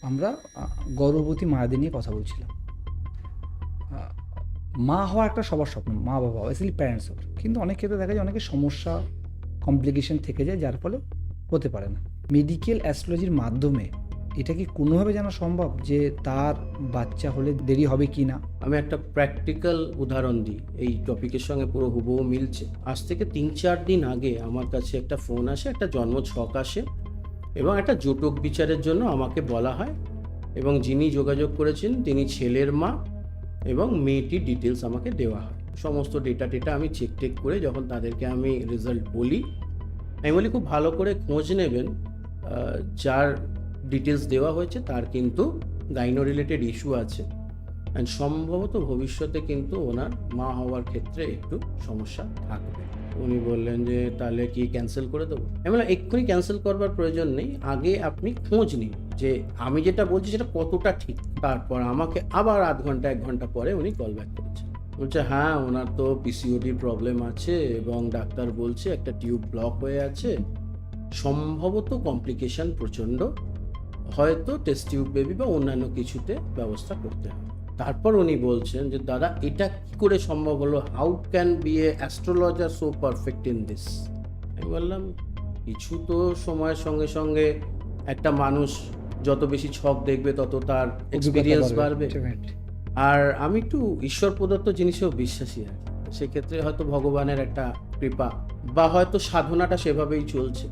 আমরা গর্ভবতী মায়েদের নিয়ে কথা বলছিলাম। মা হওয়া একটা সবার স্বপ্ন, মা বাবা বেসিক্যালি প্যারেন্টস হওয়ার, কিন্তু অনেক ক্ষেত্রে দেখা যায় অনেকের সমস্যা কমপ্লিকেশন থেকে যায়, যার ফলে হতে পারে না। মেডিকেল অ্যাস্ট্রোলজির মাধ্যমে এটা কি কোনোভাবে জানা সম্ভব যে তার বাচ্চা হলে দেরি হবে কি না? আমি একটা প্র্যাকটিক্যাল উদাহরণ দিই, এই টপিকের সঙ্গে পুরো হুবহু মিলছে। আজ থেকে ৩-৪ দিন আগে আমার কাছে একটা ফোন আসে, একটা জন্ম ছক আসে এবং একটা জটক বিচারের জন্য আমাকে বলা হয়, এবং যিনি যোগাযোগ করেছেন তিনি ছেলের মা, এবং মেয়েটির ডিটেলস আমাকে দেওয়া হয়। সমস্ত ডেটা আমি চেক করে যখন তাদেরকে আমি রেজাল্ট বলি, আমি বলি খুব ভালো করে খোঁজ নেবেন, যার ডিটেলস দেওয়া হয়েছে তার কিন্তু গাইনো রিলেটেড ইস্যু আছে, অ্যান্ড সম্ভবত ভবিষ্যতে কিন্তু ওনার মা হওয়ার ক্ষেত্রে একটু সমস্যা থাকবে। উনি বললেন যে তাহলে কি ক্যান্সেল করে দেবো? আমি বললাম এক্ষুনি ক্যান্সেল করবার প্রয়োজন নেই, আগে আপনি খোঁজ নিন যে আমি যেটা বলছি সেটা কতটা ঠিক। তারপর আমাকে আবার আধ ঘন্টা 1 ঘন্টা পরে উনি কল ব্যাক করেছেন, বলছে হ্যাঁ ওনার তো পিসিওডির প্রবলেম আছে এবং ডাক্তার বলছে একটা টিউব ব্লক হয়ে আছে, সম্ভবত কমপ্লিকেশন প্রচণ্ড, হয়তো টেস্ট টিউব বেবি বা অন্যান্য কিছুতে ব্যবস্থা করতে হবে। তারপর উনি বলছেন যে দাদা এটা কি করে সম্ভব হলো, how can B A astrologer so perfect in this? আমি বললাম কিছু তো সময়ের সঙ্গে সঙ্গে একটা মানুষ যত বেশি ছক দেখবে তত তার এক্সপিরিয়েন্স বাড়বে, আর আমি একটু ঈশ্বর প্রদত্ত জিনিসেও বিশ্বাসী আর কি। সেক্ষেত্রে হয়তো ভগবানের একটা কৃপা বা হয়তো সাধনাটা সেভাবেই চলছে।